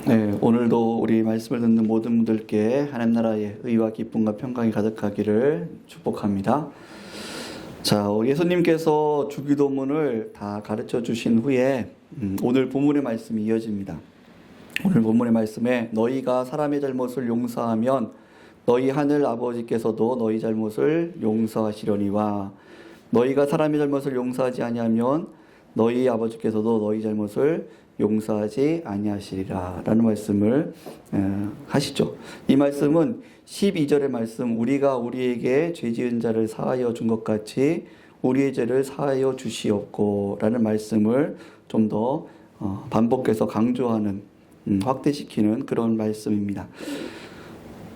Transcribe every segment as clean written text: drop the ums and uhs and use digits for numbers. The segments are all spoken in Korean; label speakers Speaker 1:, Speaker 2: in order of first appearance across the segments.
Speaker 1: 네, 오늘도 우리 말씀을 듣는 모든 분들께 하나님 나라의 의와 기쁨과 평강이 가득하기를 축복합니다. 자, 예수님께서 주기도문을 다 가르쳐 주신 후에 오늘 본문의 말씀이 이어집니다. 오늘 본문의 말씀에 너희가 사람의 잘못을 용서하면 너희 하늘 아버지께서도 너희 잘못을 용서하시려니와 너희가 사람의 잘못을 용서하지 아니하면 너희 아버지께서도 너희 잘못을 용서하지 아니하시리라 라는 말씀을 하시죠. 이 말씀은 12절의 말씀, 우리가 우리에게 죄 지은 자를 사하여 준 것 같이 우리의 죄를 사하여 주시옵고 라는 말씀을 좀 더 반복해서 강조하는, 확대시키는 그런 말씀입니다.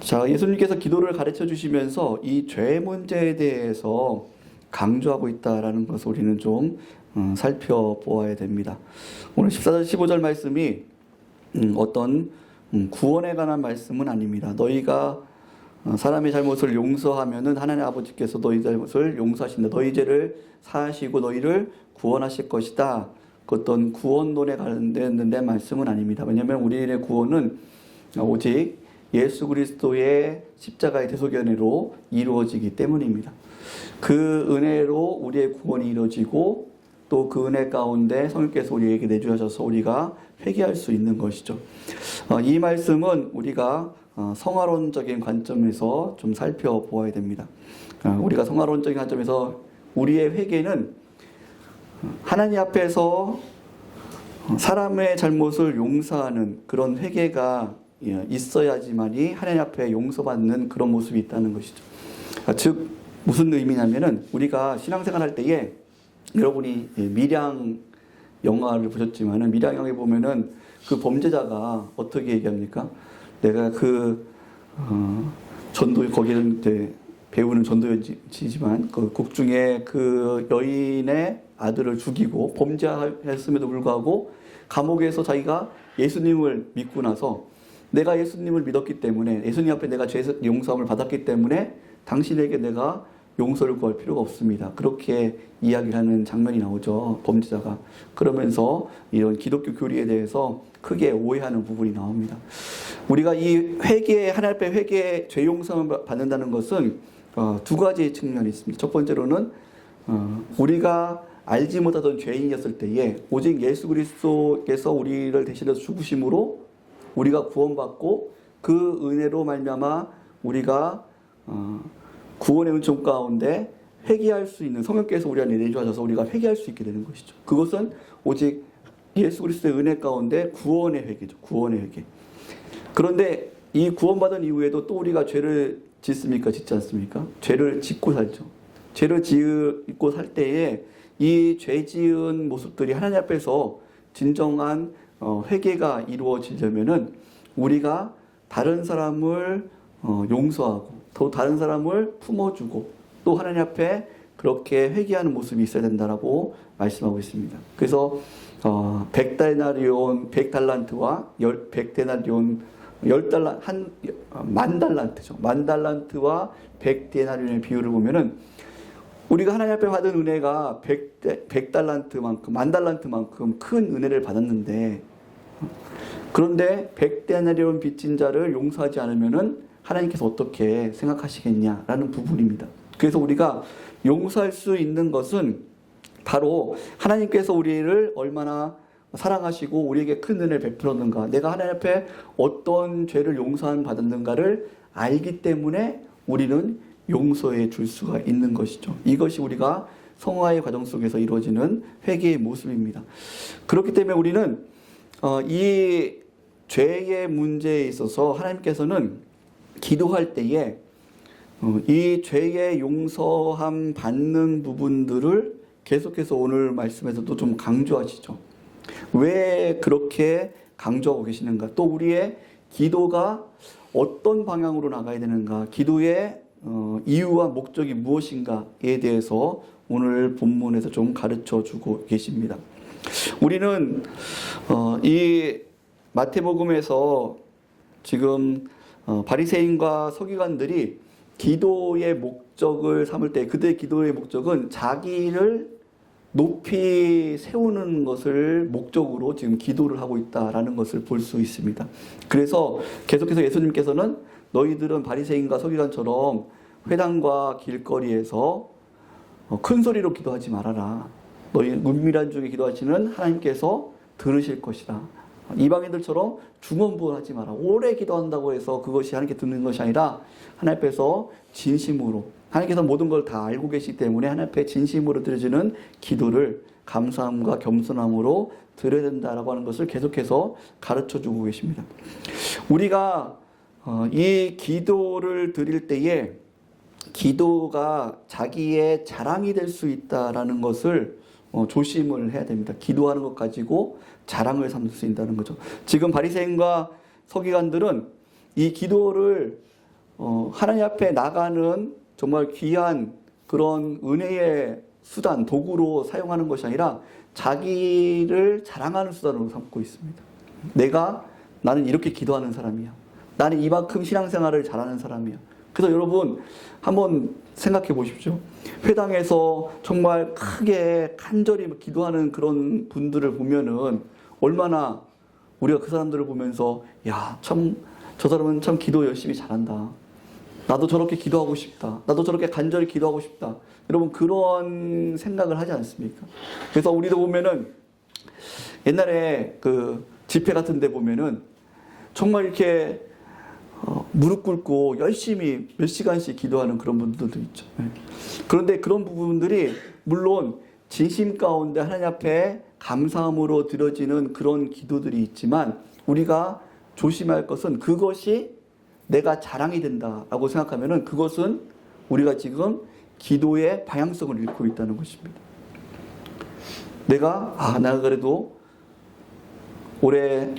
Speaker 1: 자, 예수님께서 기도를 가르쳐 주시면서 이 죄 문제에 대해서 강조하고 있다라는 것을 우리는 좀 살펴보아야 됩니다. 오늘 14절 15절 말씀이 어떤 구원에 관한 말씀은 아닙니다. 너희가 사람의 잘못을 용서하면은 하나님 아버지께서 너희 잘못을 용서하신다. 너희 죄를 사하시고 너희를 구원하실 것이다. 그 어떤 구원론에 관련된 말씀은 아닙니다. 왜냐하면 우리의 구원은 오직 예수 그리스도의 십자가의 대속의 은혜로 이루어지기 때문입니다. 그 은혜로 우리의 구원이 이루어지고 또 그 은혜 가운데 성령께서 우리에게 내주셔서 우리가 회개할 수 있는 것이죠. 이 말씀은 우리가 성화론적인 관점에서 좀 살펴보아야 됩니다. 우리가 성화론적인 관점에서 우리의 회개는 하나님 앞에서 사람의 잘못을 용서하는 그런 회개가 있어야지만이 하나님 앞에 용서받는 그런 모습이 있다는 것이죠. 즉 무슨 의미냐면은 우리가 신앙생활 할 때에 여러분이 밀양 영화를 보셨지만은 밀양 영화에 보면은 그 범죄자가 어떻게 얘기합니까? 내가 전도 거기는 이제 배우는 전도연지지만 그 곡 중에 그 여인의 아들을 죽이고 범죄했음에도 불구하고 감옥에서 자기가 예수님을 믿고 나서 내가 예수님을 믿었기 때문에 예수님 앞에 내가 죄 용서함을 받았기 때문에 당신에게 내가 용서를 구할 필요가 없습니다. 그렇게 이야기를 하는 장면이 나오죠. 범죄자가. 그러면서 이런 기독교 교리에 대해서 크게 오해하는 부분이 나옵니다. 우리가 이 회개, 하나님 앞에 회개, 죄 용서를 받는다는 것은 두 가지 측면이 있습니다. 첫 번째로는 우리가 알지 못하던 죄인이었을 때에 오직 예수 그리스도께서 우리를 대신해서 죽으심으로 우리가 구원받고 그 은혜로 말미암아 우리가 구원의 은총 가운데 회개할 수 있는 성령께서 우리 안에 내주셔서 우리가 회개할 수 있게 되는 것이죠. 그것은 오직 예수 그리스도의 은혜 가운데 구원의 회개죠. 구원의 회개. 그런데 이 구원받은 이후에도 또 우리가 죄를 짓습니까? 짓지 않습니까? 죄를 짓고 살죠. 죄를 짓고 살 때에 이 죄 지은 모습들이 하나님 앞에서 진정한 회개가 이루어지려면은 우리가 다른 사람을 용서하고 또 다른 사람을 품어주고 또 하나님 앞에 그렇게 회개하는 모습이 있어야 된다라고 말씀하고 있습니다. 그래서 100달란트와 100데나리온 10달란트죠. 10,000달란트와 100데나리온의 비율을 보면은 우리가 하나님 앞에 받은 은혜가 100달란트만큼 10,000달란트만큼 큰 은혜를 받았는데 그런데 100데나리온 빚진 자를 용서하지 않으면은 하나님께서 어떻게 생각하시겠냐라는 부분입니다. 그래서 우리가 용서할 수 있는 것은 바로 하나님께서 우리를 얼마나 사랑하시고 우리에게 큰 은혜를 베풀었는가, 내가 하나님 앞에 어떤 죄를 용서함 받았는가를 알기 때문에 우리는 용서해 줄 수가 있는 것이죠. 이것이 우리가 성화의 과정 속에서 이루어지는 회개의 모습입니다. 그렇기 때문에 우리는 이 죄의 문제에 있어서 하나님께서는 기도할 때에 이 죄의 용서함 받는 부분들을 계속해서 오늘 말씀에서도 좀 강조하시죠. 왜 그렇게 강조하고 계시는가? 또 우리의 기도가 어떤 방향으로 나가야 되는가? 기도의 이유와 목적이 무엇인가에 대해서 오늘 본문에서 좀 가르쳐 주고 계십니다. 우리는 이 마태복음에서 지금 바리새인과 서기관들이 기도의 목적을 삼을 때 그들의 기도의 목적은 자기를 높이 세우는 것을 목적으로 지금 기도를 하고 있다라는 것을 볼 수 있습니다. 그래서 계속해서 예수님께서는 너희들은 바리새인과 서기관처럼 회당과 길거리에서 큰 소리로 기도하지 말아라. 너희 은밀한 중에 기도하시는 하나님께서 들으실 것이다. 이방인들처럼 중언부언하지 마라. 오래 기도한다고 해서 그것이 하나님께 듣는 것이 아니라 하나님 앞에서 진심으로, 하나님께서 모든 걸 다 알고 계시기 때문에 하나님 앞에 진심으로 드려지는 기도를 감사함과 겸손함으로 드려야 된다라고 하는 것을 계속해서 가르쳐주고 계십니다. 우리가 이 기도를 드릴 때에 기도가 자기의 자랑이 될 수 있다라는 것을 조심을 해야 됩니다. 기도하는 것 가지고 자랑을 삼을 수 있다는 거죠. 지금 바리새인과 서기관들은 이 기도를 하나님 앞에 나가는 정말 귀한 그런 은혜의 수단, 도구로 사용하는 것이 아니라 자기를 자랑하는 수단으로 삼고 있습니다. 나는 이렇게 기도하는 사람이야. 나는 이만큼 신앙생활을 잘하는 사람이야. 그래서 여러분 한번 생각해 보십시오. 회당에서 정말 크게 간절히 기도하는 그런 분들을 보면은 얼마나 우리가 그 사람들을 보면서 야, 참 저 사람은 참 기도 열심히 잘한다. 나도 저렇게 기도하고 싶다. 나도 저렇게 간절히 기도하고 싶다. 여러분 그런 생각을 하지 않습니까? 그래서 우리도 보면은 옛날에 그 집회 같은 데 보면은 정말 이렇게 무릎 꿇고 열심히 몇 시간씩 기도하는 그런 분들도 있죠. 그런데 그런 부분들이 물론 진심 가운데 하나님 앞에 감사함으로 드려지는 그런 기도들이 있지만 우리가 조심할 것은 그것이 내가 자랑이 된다라고 생각하면은 그것은 우리가 지금 기도의 방향성을 잃고 있다는 것입니다. 내가 그래도 올해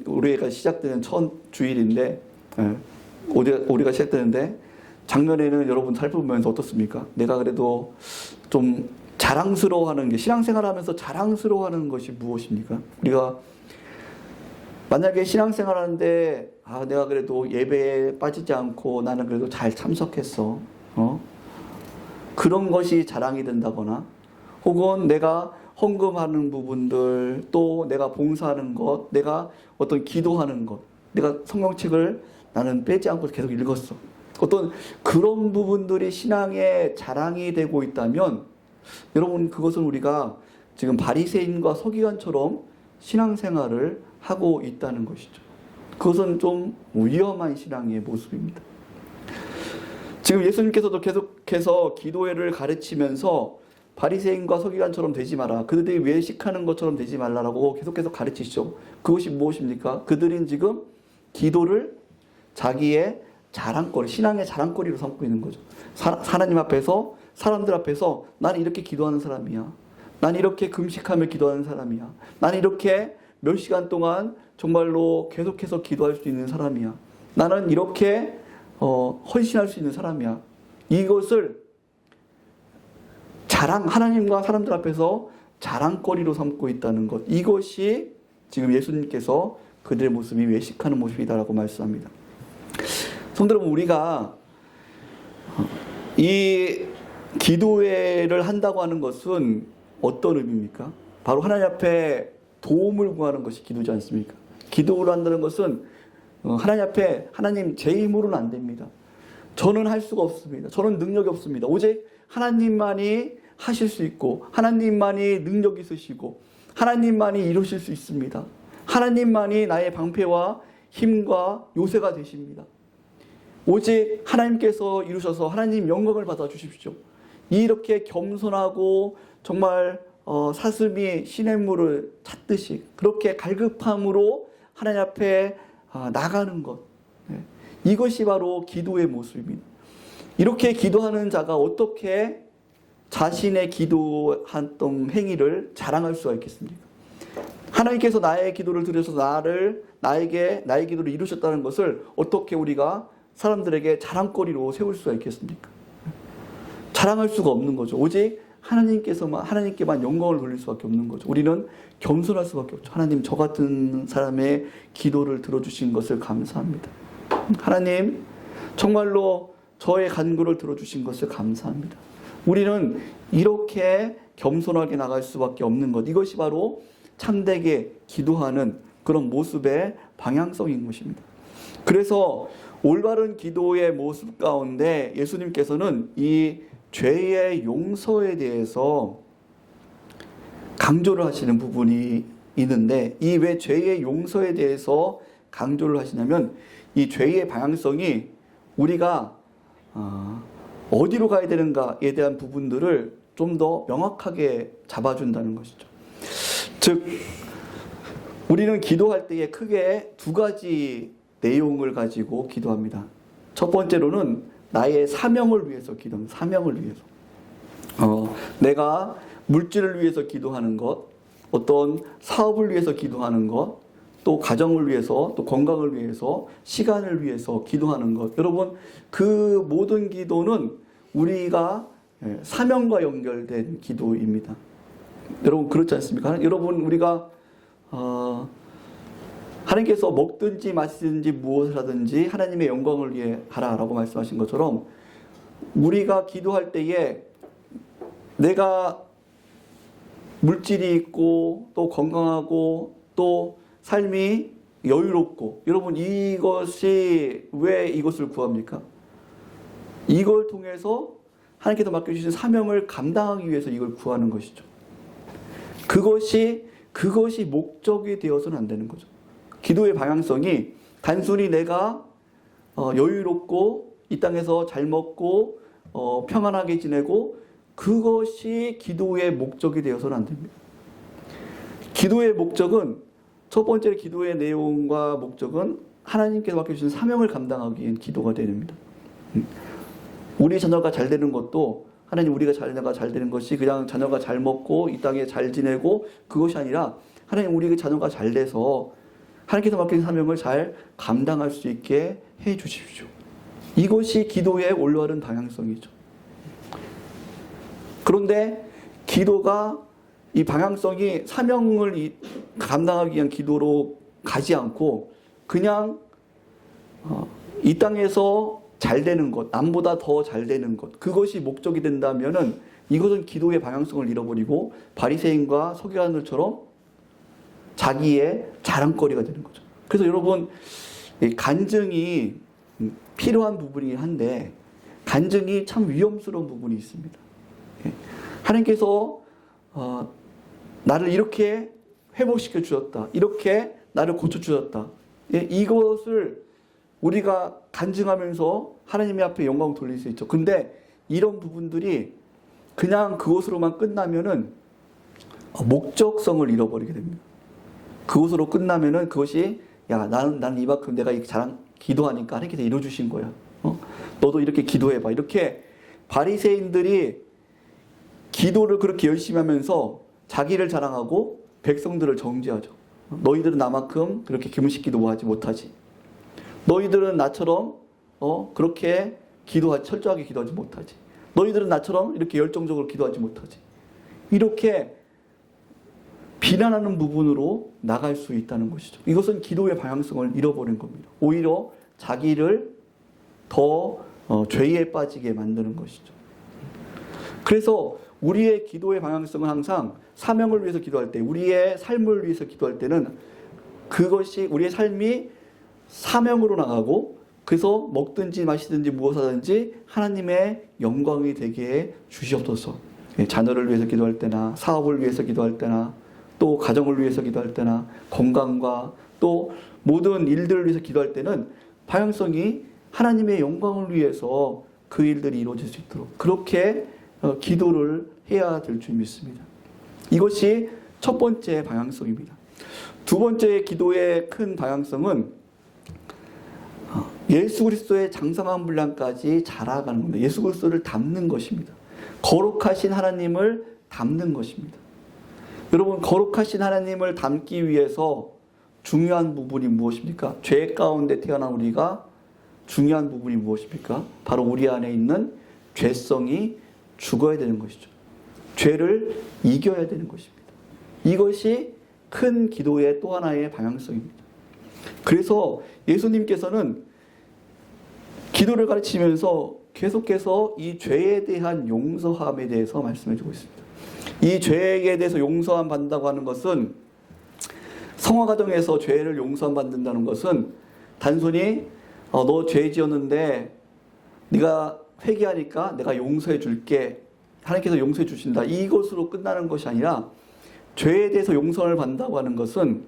Speaker 1: 올해가 시작되는 첫 주일인데, 올해가 시작되는데, 작년에는 여러분 살펴보면서 어떻습니까? 내가 그래도 좀 자랑스러워하는 게, 신앙생활 하면서 자랑스러워하는 것이 무엇입니까? 우리가 만약에 신앙생활 하는데, 내가 그래도 예배에 빠지지 않고 나는 그래도 잘 참석했어. 그런 것이 자랑이 된다거나, 혹은 내가 헌금하는 부분들, 또 내가 봉사하는 것, 내가 어떤 기도하는 것, 내가 성경책을 나는 빼지 않고 계속 읽었어. 어떤 그런 부분들이 신앙의 자랑이 되고 있다면 여러분 그것은 우리가 지금 바리새인과 서기관처럼 신앙생활을 하고 있다는 것이죠. 그것은 좀 위험한 신앙의 모습입니다. 지금 예수님께서도 계속해서 기도회를 가르치면서 바리새인과 서기관처럼 되지 마라. 그들이 외식하는 것처럼 되지 말라라고 계속해서 가르치시죠. 그것이 무엇입니까? 그들은 지금 기도를 자기의 자랑거리, 신앙의 자랑거리로 삼고 있는 거죠. 하나님 앞에서, 사람들 앞에서 나는 이렇게 기도하는 사람이야. 나는 이렇게 금식하며 기도하는 사람이야. 나는 이렇게 몇 시간 동안 정말로 계속해서 기도할 수 있는 사람이야. 나는 이렇게 헌신할 수 있는 사람이야. 이것을 하나님과 사람들 앞에서 자랑거리로 삼고 있다는 것. 이것이 지금 예수님께서 그들의 모습이 외식하는 모습이다라고 말씀합니다. 성도 여러분, 우리가 이 기도회를 한다고 하는 것은 어떤 의미입니까? 바로 하나님 앞에 도움을 구하는 것이 기도지 않습니까? 기도를 한다는 것은 하나님 앞에 하나님 제 힘으로는 안 됩니다. 저는 할 수가 없습니다. 저는 능력이 없습니다. 오직 하나님만이 하실 수 있고 하나님만이 능력 있으시고 하나님만이 이루실 수 있습니다. 하나님만이 나의 방패와 힘과 요새가 되십니다. 오직 하나님께서 이루셔서 하나님 영광을 받아 주십시오. 이렇게 겸손하고 정말 사슴이 시냇물을 찾듯이 그렇게 갈급함으로 하나님 앞에 나가는 것, 이것이 바로 기도의 모습입니다. 이렇게 기도하는 자가 어떻게 자신의 기도했던 행위를 자랑할 수가 있겠습니까? 하나님께서 나의 기도를 들으셔서 나의 기도를 이루셨다는 것을 어떻게 우리가 사람들에게 자랑거리로 세울 수가 있겠습니까? 자랑할 수가 없는 거죠. 오직 하나님께만 영광을 돌릴 수밖에 없는 거죠. 우리는 겸손할 수밖에 없죠. 하나님, 저 같은 사람의 기도를 들어주신 것을 감사합니다. 하나님, 정말로 저의 간구를 들어주신 것을 감사합니다. 우리는 이렇게 겸손하게 나갈 수밖에 없는 것. 이것이 바로 참되게 기도하는 그런 모습의 방향성인 것입니다. 그래서 올바른 기도의 모습 가운데 예수님께서는 이 죄의 용서에 대해서 강조를 하시는 부분이 있는데, 이 왜 죄의 용서에 대해서 강조를 하시냐면 이 죄의 방향성이 우리가 어디로 가야 되는가에 대한 부분들을 좀 더 명확하게 잡아준다는 것이죠. 즉, 우리는 기도할 때에 크게 두 가지 내용을 가지고 기도합니다. 첫 번째로는 나의 사명을 위해서 기도합니다. 사명을 위해서. 내가 물질을 위해서 기도하는 것, 어떤 사업을 위해서 기도하는 것, 또 가정을 위해서, 또 건강을 위해서, 시간을 위해서 기도하는 것. 여러분, 그 모든 기도는 우리가 사명과 연결된 기도입니다. 여러분, 그렇지 않습니까? 여러분, 우리가 하나님께서 먹든지 마시든지 무엇을 하든지 하나님의 영광을 위해 하라라고 말씀하신 것처럼, 우리가 기도할 때에 내가 물질이 있고 또 건강하고 또 삶이 여유롭고, 여러분, 이것이 왜 이것을 구합니까? 이걸 통해서 하나님께서 맡겨주신 사명을 감당하기 위해서 이걸 구하는 것이죠. 그것이 목적이 되어서는 안 되는 거죠. 기도의 방향성이 단순히 내가 여유롭고 이 땅에서 잘 먹고 평안하게 지내고, 그것이 기도의 목적이 되어서는 안 됩니다. 기도의 목적은, 첫 번째 기도의 내용과 목적은 하나님께서 맡겨주신 사명을 감당하기 위한 기도가 됩니다. 우리 자녀가 잘 되는 것도, 하나님, 우리가 자녀가 잘 되는 것이 그냥 자녀가 잘 먹고 이 땅에 잘 지내고 그것이 아니라, 하나님, 우리 자녀가 잘 돼서 하나님께서 맡긴 사명을 잘 감당할 수 있게 해 주십시오. 이것이 기도의 올바른 방향성이죠. 그런데 기도가, 이 방향성이 사명을 감당하기 위한 기도로 가지 않고 그냥 이 땅에서 잘 되는 것, 남보다 더 잘 되는 것, 그것이 목적이 된다면은 이것은 기도의 방향성을 잃어버리고 바리새인과 서기관들처럼 자기의 자랑거리가 되는 거죠. 그래서 여러분, 간증이 필요한 부분이긴 한데 간증이 참 위험스러운 부분이 있습니다. 하나님께서 나를 이렇게 회복시켜 주셨다, 이렇게 나를 고쳐 주셨다, 이것을 우리가 간증하면서 하나님의 앞에 영광 돌릴 수 있죠. 근데 이런 부분들이 그냥 그것으로만 끝나면은 목적성을 잃어버리게 됩니다. 그것으로 끝나면은 그것이, 야, 나는 이만큼 내가 자랑 기도하니까 하나님께서 이루어주신 거야. 너도 이렇게 기도해봐. 이렇게 바리새인들이 기도를 그렇게 열심히 하면서 자기를 자랑하고 백성들을 정죄하죠. 너희들은 나만큼 그렇게 기문식 기도하지 못하지. 너희들은 나처럼 그렇게 철저하게 기도하지 못하지. 너희들은 나처럼 이렇게 열정적으로 기도하지 못하지. 이렇게 비난하는 부분으로 나갈 수 있다는 것이죠. 이것은 기도의 방향성을 잃어버린 겁니다. 오히려 자기를 더 죄에 빠지게 만드는 것이죠. 그래서 우리의 기도의 방향성은 항상 사명을 위해서 기도할 때, 우리의 삶을 위해서 기도할 때는 그것이, 우리의 삶이 사명으로 나가고, 그래서 먹든지 마시든지 무엇하든지 하나님의 영광이 되게 해 주시옵소서. 자녀를 위해서 기도할 때나, 사업을 위해서 기도할 때나, 또 가정을 위해서 기도할 때나, 건강과 또 모든 일들을 위해서 기도할 때는 방향성이 하나님의 영광을 위해서 그 일들이 이루어질 수 있도록 그렇게 기도를 해야 될 줄 믿습니다. 이것이 첫 번째 방향성입니다. 두 번째 기도의 큰 방향성은 예수 그리스도의 장성한 분량까지 자라가는 겁니다. 예수 그리스도를 닮는 것입니다. 거룩하신 하나님을 닮는 것입니다. 여러분, 거룩하신 하나님을 닮기 위해서 중요한 부분이 무엇입니까? 죄 가운데 태어난 우리가 중요한 부분이 무엇입니까? 바로 우리 안에 있는 죄성이 죽어야 되는 것이죠. 죄를 이겨야 되는 것입니다. 이것이 큰 기도의 또 하나의 방향성입니다. 그래서 예수님께서는 기도를 가르치면서 계속해서 이 죄에 대한 용서함에 대해서 말씀해 주고 있습니다. 이 죄에 대해서 용서함 받는다고 하는 것은, 성화 과정에서 죄를 용서함 받는다는 것은 단순히 너 죄 지었는데 네가 회개하니까 내가 용서해 줄게, 하나님께서 용서해 주신다, 이것으로 끝나는 것이 아니라, 죄에 대해서 용서를 받는다고 하는 것은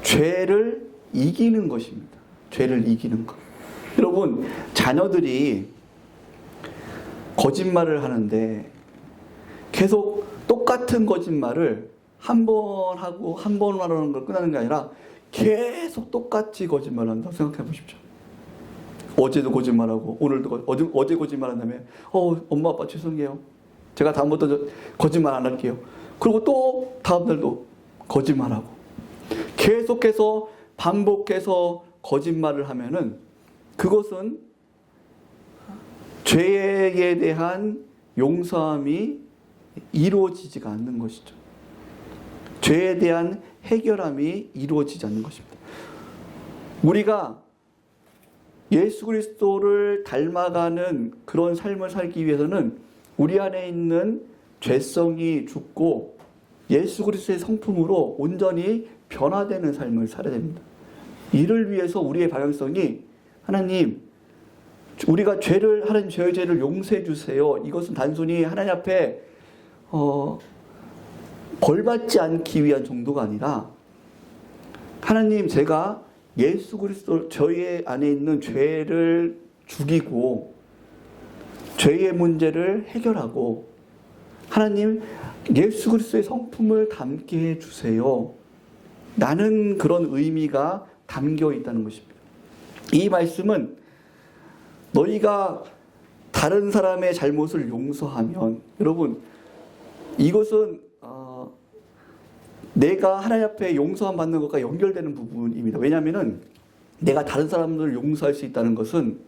Speaker 1: 죄를 이기는 것입니다. 죄를 이기는 것. 여러분, 자녀들이 거짓말을 하는데 계속 똑같은 거짓말을 한 번 하고 한 번 하는 걸 끝나는 게 아니라 계속 똑같이 거짓말을 한다고 생각해 보십시오. 어제도 거짓말하고 오늘도 어제 거짓말한 다음에 엄마 아빠 죄송해요, 제가 다음부터 거짓말 안 할게요. 그리고 또 다음날도 거짓말하고 계속해서 반복해서 거짓말을 하면은 그것은 죄에 대한 용서함이 이루어지지가 않는 것이죠. 죄에 대한 해결함이 이루어지지 않는 것입니다. 우리가 예수 그리스도를 닮아가는 그런 삶을 살기 위해서는 우리 안에 있는 죄성이 죽고 예수 그리스도의 성품으로 온전히 변화되는 삶을 살아야 됩니다. 이를 위해서 우리의 방향성이, 하나님, 우리가 하나님 저의 죄를 용서해 주세요, 이것은 단순히 하나님 앞에 벌받지 않기 위한 정도가 아니라, 하나님, 제가 예수 그리스도 저희 안에 있는 죄를 죽이고 죄의 문제를 해결하고, 하나님, 예수 그리스도의 성품을 담게 해주세요, 나는 그런 의미가 담겨 있다는 것입니다. 이 말씀은 너희가 다른 사람의 잘못을 용서하면, 여러분, 이것은 내가 하나님 앞에 용서함 받는 것과 연결되는 부분입니다. 왜냐하면 내가 다른 사람들을 용서할 수 있다는 것은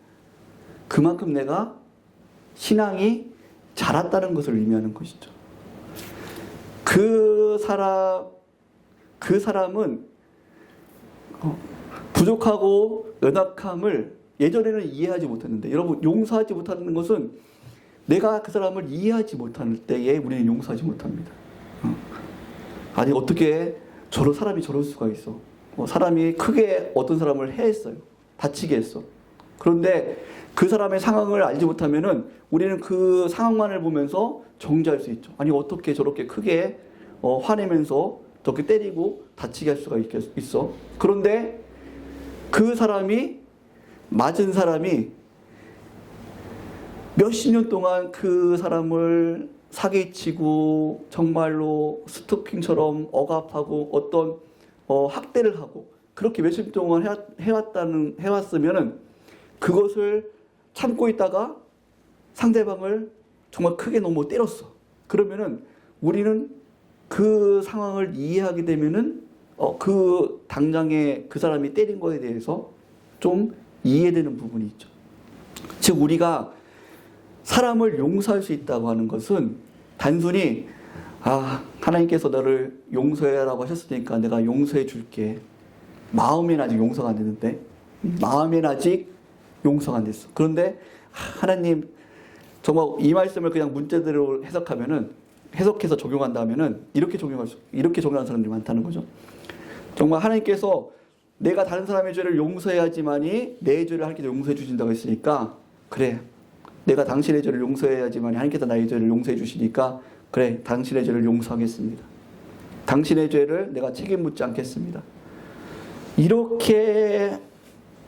Speaker 1: 그만큼 내가 신앙이 자랐다는 것을 의미하는 것이죠. 그 사람은 부족하고 연약함을 예전에는 이해하지 못했는데, 여러분, 용서하지 못하는 것은 내가 그 사람을 이해하지 못할 때에 우리는 용서하지 못합니다. 아니, 어떻게 사람이 저럴 수가 있어. 사람이 크게 어떤 사람을 해했어요. 다치게 했어. 그런데 그 사람의 상황을 알지 못하면은 우리는 그 상황만을 보면서 정죄할 수 있죠. 아니, 어떻게 저렇게 크게 화내면서 저렇게 때리고 다치게 할 수가 있어. 그런데 그 사람이, 맞은 사람이 몇십 년 동안 그 사람을 사기치고 정말로 스토킹처럼 억압하고 어떤 학대를 하고 그렇게 몇십 년 동안 해왔으면은 그것을 참고 있다가 상대방을 정말 크게 너무 때렸어. 그러면은 우리는 그 상황을 이해하게 되면은 그 당장에 그 사람이 때린 거에 대해서 좀 이해되는 부분이 있죠. 즉, 우리가 사람을 용서할 수 있다고 하는 것은 단순히 하나님께서 너를 용서해라고 하셨으니까 내가 용서해 줄게, 마음엔 아직 용서가 안 됐는데, 마음엔 아직 용서가 안 됐어. 그런데 하나님, 정말 이 말씀을 그냥 문자대로 해석해서 적용한다면은 이렇게 적용하는 사람들이 많다는 거죠. 정말 하나님께서 내가 다른 사람의 죄를 용서해야지만이 내 죄를 하나님께서 용서해 주신다고 했으니까, 그래, 내가 당신의 죄를 용서해야지만이 하나님께서 나의 죄를 용서해 주시니까, 그래, 당신의 죄를 용서하겠습니다. 당신의 죄를 내가 책임 묻지 않겠습니다. 이렇게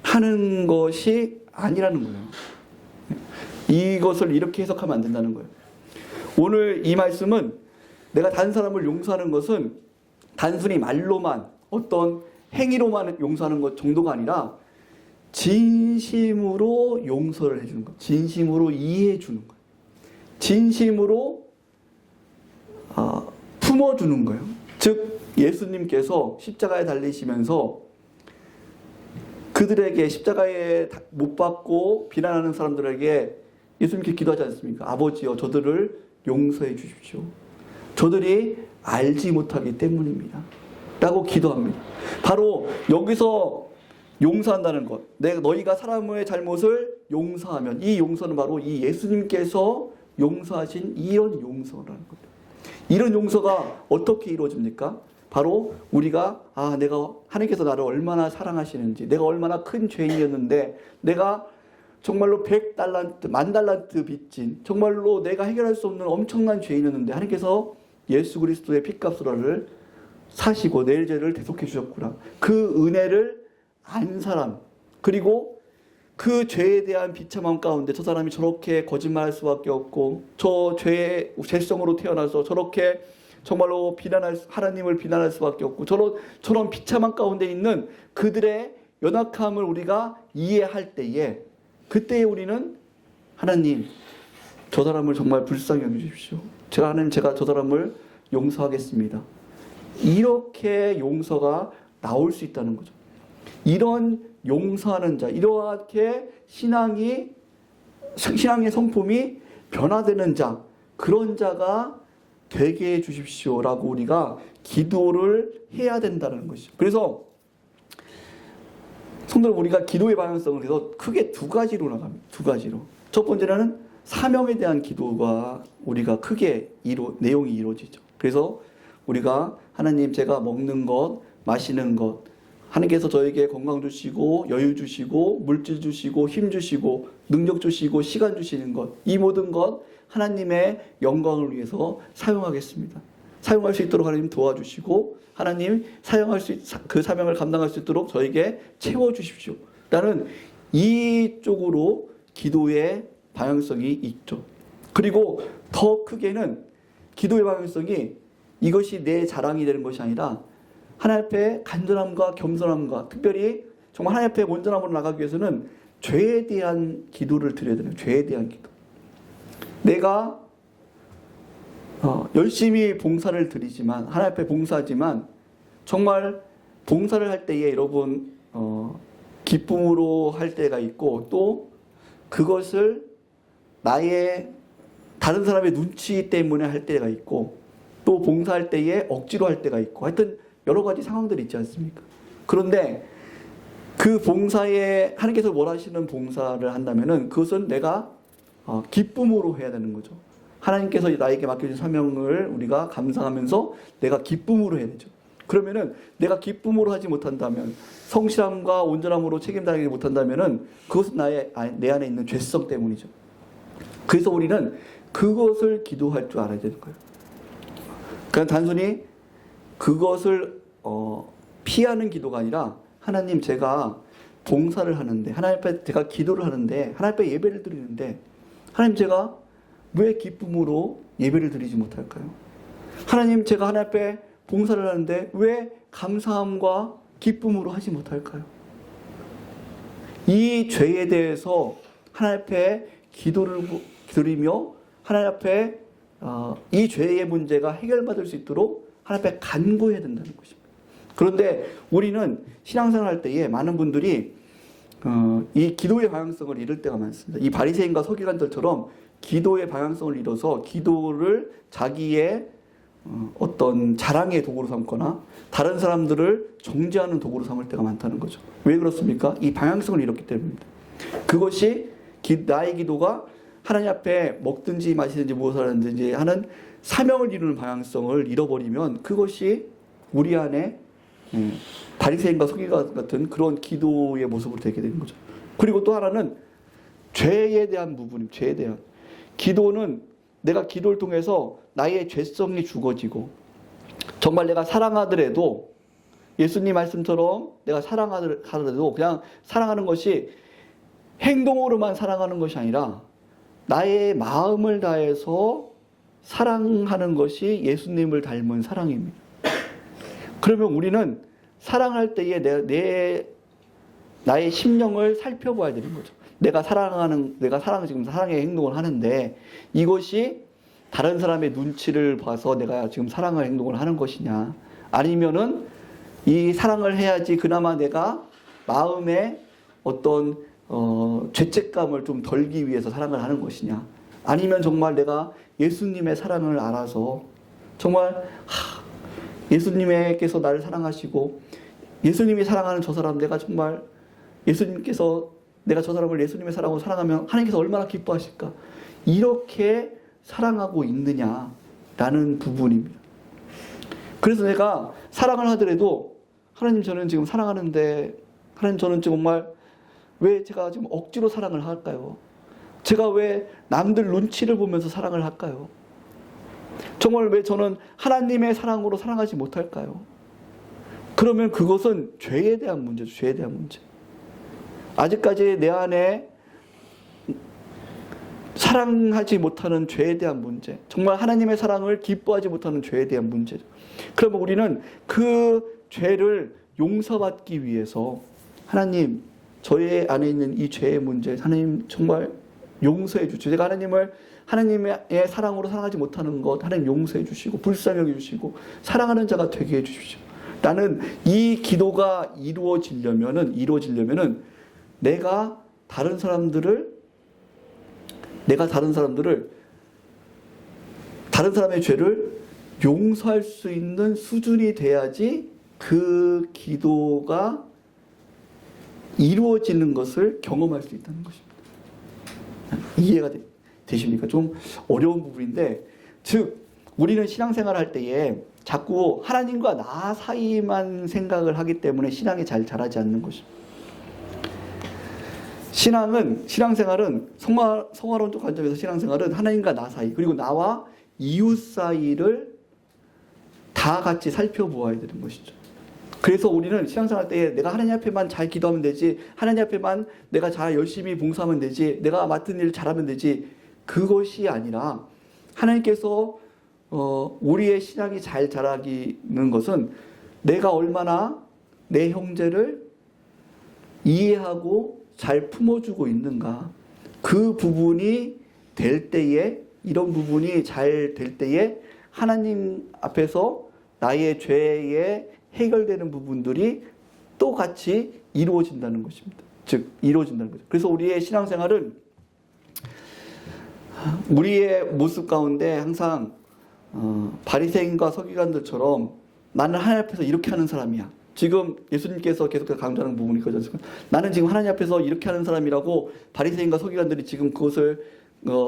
Speaker 1: 하는 것이 아니라는 거예요. 이것을 이렇게 해석하면 안 된다는 거예요. 오늘 이 말씀은 내가 다른 사람을 용서하는 것은 단순히 말로만, 어떤 행위로만 용서하는 것 정도가 아니라 진심으로 용서를 해주는 것, 진심으로 이해해 주는 것, 진심으로 품어주는 거예요. 즉, 예수님께서 십자가에 달리시면서 그들에게, 십자가에 못 박고 비난하는 사람들에게 예수님께 기도하지 않습니까? 아버지여, 저들을 용서해 주십시오. 저들이 알지 못하기 때문입니다. 라고 기도합니다. 바로 여기서 용서한다는 것, 너희가 사람의 잘못을 용서하면, 이 용서는 바로 이 예수님께서 용서하신 이런 용서라는 겁니다. 이런 용서가 어떻게 이루어집니까? 바로 우리가 내가 하나님께서 나를 얼마나 사랑하시는지, 내가 얼마나 큰 죄인이었는데 내가 정말로 100달란트, 10,000달란트 빚진, 정말로 내가 해결할 수 없는 엄청난 죄인이었는데 하나님께서 예수 그리스도의 핏값으로 나를 사시고 내 죄를 대속해 주셨구나. 그 은혜를 안 사람, 그리고 그 죄에 대한 비참함 가운데 저 사람이 저렇게 거짓말할 수밖에 없고 저 죄의 죄성으로 태어나서 저렇게 정말로 하나님을 비난할 수밖에 없고 저런 비참함 가운데 있는 그들의 연약함을 우리가 이해할 때에, 그때에 우리는 하나님, 저 사람을 정말 불쌍히 여겨주십시오. 제가 저 사람을 용서하겠습니다. 이렇게 용서가 나올 수 있다는 거죠. 이런 용서하는 자, 이렇게 신앙의 성품이 변화되는 자, 그런 자가 되게 해주십시오라고 우리가 기도를 해야 된다는 것이죠. 그래서 성도 여러분, 우리가 기도의 방향성을 그래서 크게 두 가지로 나갑니다. 두 가지로. 첫 번째는 사명에 대한 기도가 우리가 크게 내용이 이루어지죠. 그래서 우리가 하나님, 제가 먹는 것, 마시는 것, 하나님께서 저에게 건강 주시고 여유 주시고 물질 주시고 힘 주시고 능력 주시고 시간 주시는 것, 이 모든 것 하나님의 영광을 위해서 사용하겠습니다. 사용할 수 있도록 하나님 도와주시고 하나님 그 사명을 감당할 수 있도록 저에게 채워주십시오. 라는 이쪽으로 기도의 방향성이 있죠. 그리고 더 크게는 기도의 방향성이 이것이 내 자랑이 되는 것이 아니라 하나님 앞에 간절함과 겸손함과, 특별히 정말 하나님 앞에 온전함으로 나가기 위해서는 죄에 대한 기도를 드려야 되는, 죄에 대한 기도. 내가 열심히 봉사를 드리지만, 하나님 앞에 봉사하지만 정말 봉사를 할 때에 여러분 기쁨으로 할 때가 있고, 또 그것을 나의 다른 사람의 눈치 때문에 할 때가 있고, 또 봉사할 때에 억지로 할 때가 있고, 하여튼 여러 가지 상황들이 있지 않습니까? 그런데 그 봉사에 하나님께서 원하시는 봉사를 한다면은 그것은 내가 기쁨으로 해야 되는 거죠. 하나님께서 나에게 맡겨진 사명을 우리가 감사하면서 내가 기쁨으로 해야 되죠. 그러면은 내가 기쁨으로 하지 못한다면, 성실함과 온전함으로 책임다하지 못한다면은 그것은 내 안에 있는 죄성 때문이죠. 그래서 우리는 그것을 기도할 줄 알아야 되는 거예요. 그냥 단순히 그것을 피하는 기도가 아니라, 하나님, 제가 봉사를 하는데, 하나님 앞에 제가 기도를 하는데, 하나님 앞에 예배를 드리는데, 하나님, 제가 왜 기쁨으로 예배를 드리지 못할까요? 하나님, 제가 하나님 앞에 봉사를 하는데 왜 감사함과 기쁨으로 하지 못할까요? 이 죄에 대해서 하나님 앞에 기도를 드리며 하나님 앞에 이 죄의 문제가 해결받을 수 있도록 하나님 앞에 간구해야 된다는 것입니다. 그런데 우리는 신앙생활 할 때에 많은 분들이 이 기도의 방향성을 잃을 때가 많습니다. 이 바리새인과 서기관들처럼 기도의 방향성을 잃어서 기도를 자기의 어떤 자랑의 도구로 삼거나 다른 사람들을 정죄하는 도구로 삼을 때가 많다는 거죠. 왜 그렇습니까? 이 방향성을 잃었기 때문입니다. 그것이 나의 기도가 하나님 앞에 먹든지 마시든지 무엇을 하든지 하는 사명을 이루는 방향성을 잃어버리면 그것이 우리 안에 바리새인과 서기관 같은 그런 기도의 모습으로 되게 되는 거죠. 그리고 또 하나는 죄에 대한 부분입니다. 죄에 대한 기도는 내가 기도를 통해서 나의 죄성이 죽어지고, 정말 내가 사랑하더라도 예수님 말씀처럼 내가 사랑하더라도 그냥 사랑하는 것이 행동으로만 사랑하는 것이 아니라 나의 마음을 다해서 사랑하는 것이 예수님을 닮은 사랑입니다. 그러면 우리는 사랑할 때에 나의 심령을 살펴봐야 되는 거죠. 내가 지금 사랑의 행동을 하는데 이것이 다른 사람의 눈치를 봐서 내가 지금 사랑의 행동을 하는 것이냐, 아니면은 이 사랑을 해야지 그나마 내가 마음에 어떤 죄책감을 좀 덜기 위해서 사랑을 하는 것이냐, 아니면 정말 내가 예수님의 사랑을 알아서 정말 예수님께서 나를 사랑하시고 예수님이 사랑하는 저 사람, 내가 정말 내가 저 사람을 예수님의 사랑으로 사랑하면 하나님께서 얼마나 기뻐하실까, 이렇게 사랑하고 있느냐, 라는 부분입니다. 그래서 내가 사랑을 하더라도 하나님 저는 지금 사랑하는데 하나님 저는 정말 왜 제가 지금 억지로 사랑을 할까요? 제가 왜 남들 눈치를 보면서 사랑을 할까요? 정말 왜 저는 하나님의 사랑으로 사랑하지 못할까요? 그러면 그것은 죄에 대한 문제죠. 죄에 대한 문제. 아직까지 내 안에 사랑하지 못하는 죄에 대한 문제, 정말 하나님의 사랑을 기뻐하지 못하는 죄에 대한 문제죠. 그러면 우리는 그 죄를 용서받기 위해서 하나님, 저의 안에 있는 이 죄의 문제 하나님 정말 용서해 주시고, 제가 하나님의 사랑으로 사랑하지 못하는 것 하나님 용서해 주시고 불쌍히 여겨 주시고 사랑하는 자가 되게 해 주십시오. 나는 이 기도가 이루어지려면은 내가 다른 사람의 죄를 용서할 수 있는 수준이 돼야지 그 기도가 이루어지는 것을 경험할 수 있다는 것입니다. 이해가 되십니까? 좀 어려운 부분인데, 즉 우리는 신앙생활을 할 때에 자꾸 하나님과 나 사이만 생각을 하기 때문에 신앙이 잘 자라지 않는 것입니다. 신앙생활은 성화론적 관점에서 신앙생활은 하나님과 나 사이, 그리고 나와 이웃 사이를 다 같이 살펴보아야 되는 것이죠. 그래서 우리는 신앙생활 때 내가 하나님 앞에만 잘 기도하면 되지, 하나님 앞에만 내가 잘 열심히 봉사하면 되지, 내가 맡은 일 잘하면 되지, 그것이 아니라 하나님께서 우리의 신앙이 잘 자라기는 것은 내가 얼마나 내 형제를 이해하고 잘 품어주고 있는가, 그 부분이 될 때에, 이런 부분이 잘 될 때에 하나님 앞에서 나의 죄에 해결되는 부분들이 또 같이 이루어진다는 것입니다. 즉 이루어진다는 거죠. 그래서 우리의 신앙생활은 우리의 모습 가운데 항상 바리새인과 서기관들처럼 나는 하나님 앞에서 이렇게 하는 사람이야. 지금 예수님께서 계속 강조하는 부분이 그거죠. 나는 지금 하나님 앞에서 이렇게 하는 사람이라고 바리새인과 서기관들이 지금 그것을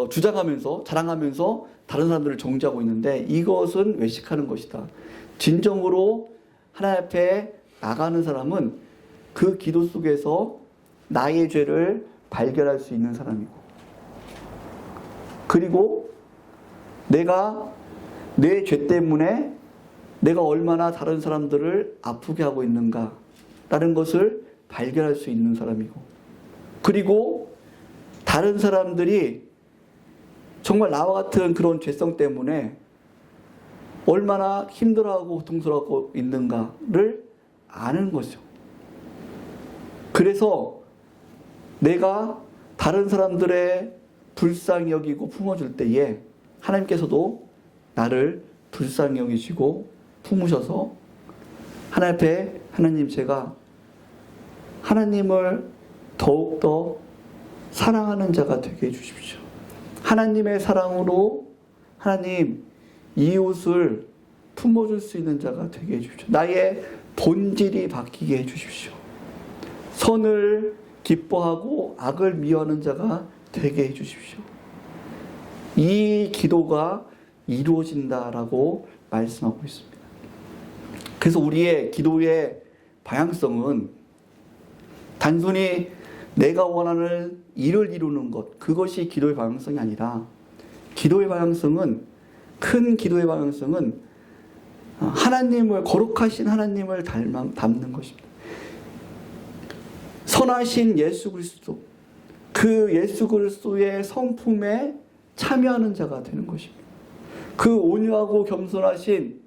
Speaker 1: 주장하면서 자랑하면서 다른 사람들을 정죄하고 있는데, 이것은 외식하는 것이다. 진정으로 하나님 앞에 나가는 사람은 그 기도 속에서 나의 죄를 발견할 수 있는 사람이고, 그리고 내가 내 죄 때문에 내가 얼마나 다른 사람들을 아프게 하고 있는가라는 것을 발견할 수 있는 사람이고, 그리고 다른 사람들이 정말 나와 같은 그런 죄성 때문에 얼마나 힘들어하고 고통스러워하고 있는가를 아는 거죠. 그래서 내가 다른 사람들의 불쌍히 여기고 품어줄 때에 하나님께서도 나를 불쌍히 여기시고 품으셔서 하나님 앞에, 하나님 제가 하나님을 더욱더 사랑하는 자가 되게 해주십시오. 하나님의 사랑으로 하나님 이웃을 품어줄 수 있는 자가 되게 해주십시오. 나의 본질이 바뀌게 해주십시오. 선을 기뻐하고 악을 미워하는 자가 되게 해주십시오. 이 기도가 이루어진다라고 말씀하고 있습니다. 그래서 우리의 기도의 방향성은 단순히 내가 원하는 일을 이루는 것, 그것이 기도의 방향성이 아니라, 기도의 방향성은, 큰 기도의 방향성은 하나님을, 거룩하신 하나님을 닮는 것입니다. 선하신 예수 그리스도, 그 예수 그리스도의 성품에 참여하는 자가 되는 것입니다. 그 온유하고 겸손하신,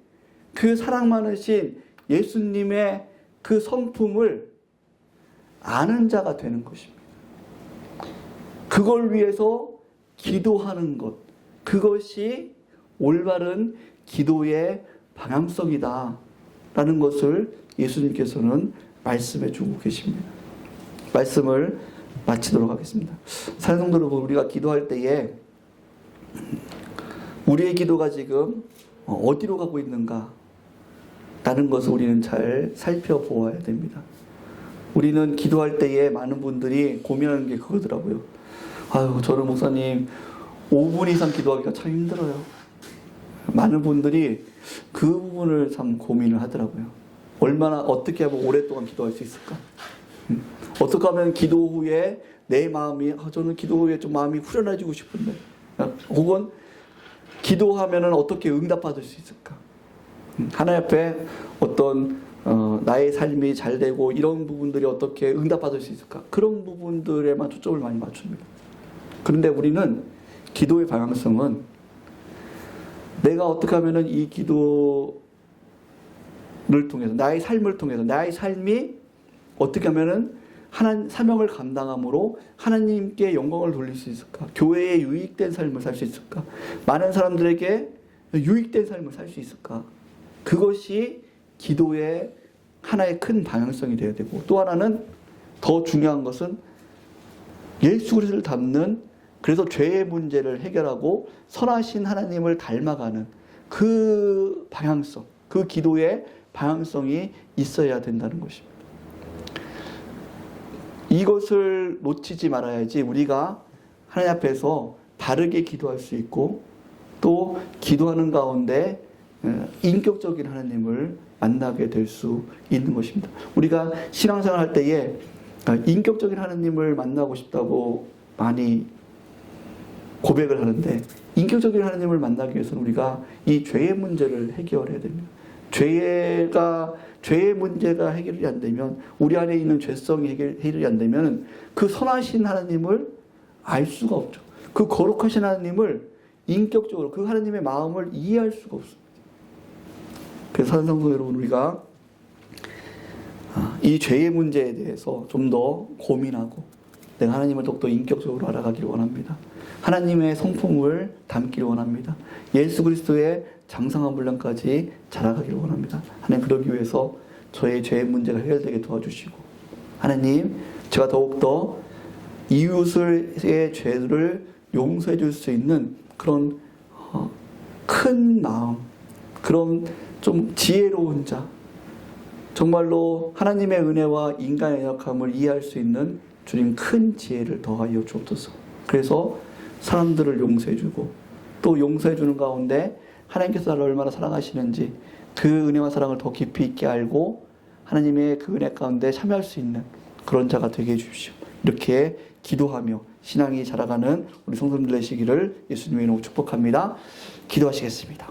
Speaker 1: 그 사랑 많으신 예수님의 그 성품을 아는 자가 되는 것입니다. 그걸 위해서 기도하는 것, 그것이 올바른 기도의 방향성이다 라는 것을 예수님께서는 말씀해 주고 계십니다. 말씀을 마치도록 하겠습니다. 사랑하는 성도 여러분, 우리가 기도할 때에 우리의 기도가 지금 어디로 가고 있는가 라는 것을 우리는 잘 살펴보아야 됩니다. 우리는 기도할 때에 많은 분들이 고민하는 게 그거더라고요. 아유, 저는 목사님 5분 이상 기도하기가 참 힘들어요. 많은 분들이 그 부분을 참 고민을 하더라고요. 얼마나 어떻게 하면 오랫동안 기도할 수 있을까? 어떻게 하면 기도 후에 내 마음이 저는 기도 후에 좀 마음이 후련해지고 싶은데, 혹은 기도하면은 어떻게 응답받을 수 있을까? 하나님 앞에 어떤 나의 삶이 잘 되고 이런 부분들이 어떻게 응답받을 수 있을까? 그런 부분들에만 초점을 많이 맞춥니다. 그런데 우리는 기도의 방향성은 내가 어떻게 하면은 이 기도를 통해서 나의 삶을 통해서 나의 삶이 어떻게 하면은 하나님 사명을 감당함으로 하나님께 영광을 돌릴 수 있을까? 교회에 유익된 삶을 살 수 있을까? 많은 사람들에게 유익된 삶을 살 수 있을까? 그것이 기도의 하나의 큰 방향성이 되어야 되고, 또 하나는 더 중요한 것은 예수 그리스도를 닮는, 그래서 죄의 문제를 해결하고 선하신 하나님을 닮아가는 그 방향성, 그 기도의 방향성이 있어야 된다는 것입니다. 이것을 놓치지 말아야지 우리가 하나님 앞에서 바르게 기도할 수 있고, 또 기도하는 가운데 인격적인 하나님을 만나게 될 수 있는 것입니다. 우리가 신앙생활 할 때에 인격적인 하나님을 만나고 싶다고 많이 고백을 하는데, 인격적인 하나님을 만나기 위해서는 우리가 이 죄의 문제를 해결해야 됩니다. 죄의 문제가 해결이 안 되면, 우리 안에 있는 죄성이 해결이 안 되면 그 선하신 하나님을 알 수가 없죠. 그 거룩하신 하나님을 인격적으로 그 하나님의 마음을 이해할 수가 없습니다. 그래서 사랑하는 성도 여러분, 우리가 이 죄의 문제에 대해서 좀 더 고민하고 내가 하나님을 더욱더 인격적으로 알아가기를 원합니다. 하나님의 성품을 담기를 원합니다. 예수 그리스도의 장성한 분량까지 자라가기를 원합니다. 하나님, 그러기 위해서 저의 죄의 문제가 해결되게 도와주시고, 하나님, 제가 더욱더 이웃의 죄를 용서해 줄 수 있는 그런 큰 마음, 그런 좀 지혜로운 자, 정말로 하나님의 은혜와 인간의 연약함을 이해할 수 있는 주님 큰 지혜를 더하여 주옵소서. 그래서 사람들을 용서해주고, 또 용서해주는 가운데 하나님께서 나를 얼마나 사랑하시는지 그 은혜와 사랑을 더 깊이 있게 알고 하나님의 그 은혜 가운데 참여할 수 있는 그런 자가 되게 해주십시오. 이렇게 기도하며 신앙이 자라가는 우리 성도님들 되시기를 예수님의 이름으로 축복합니다. 기도하시겠습니다.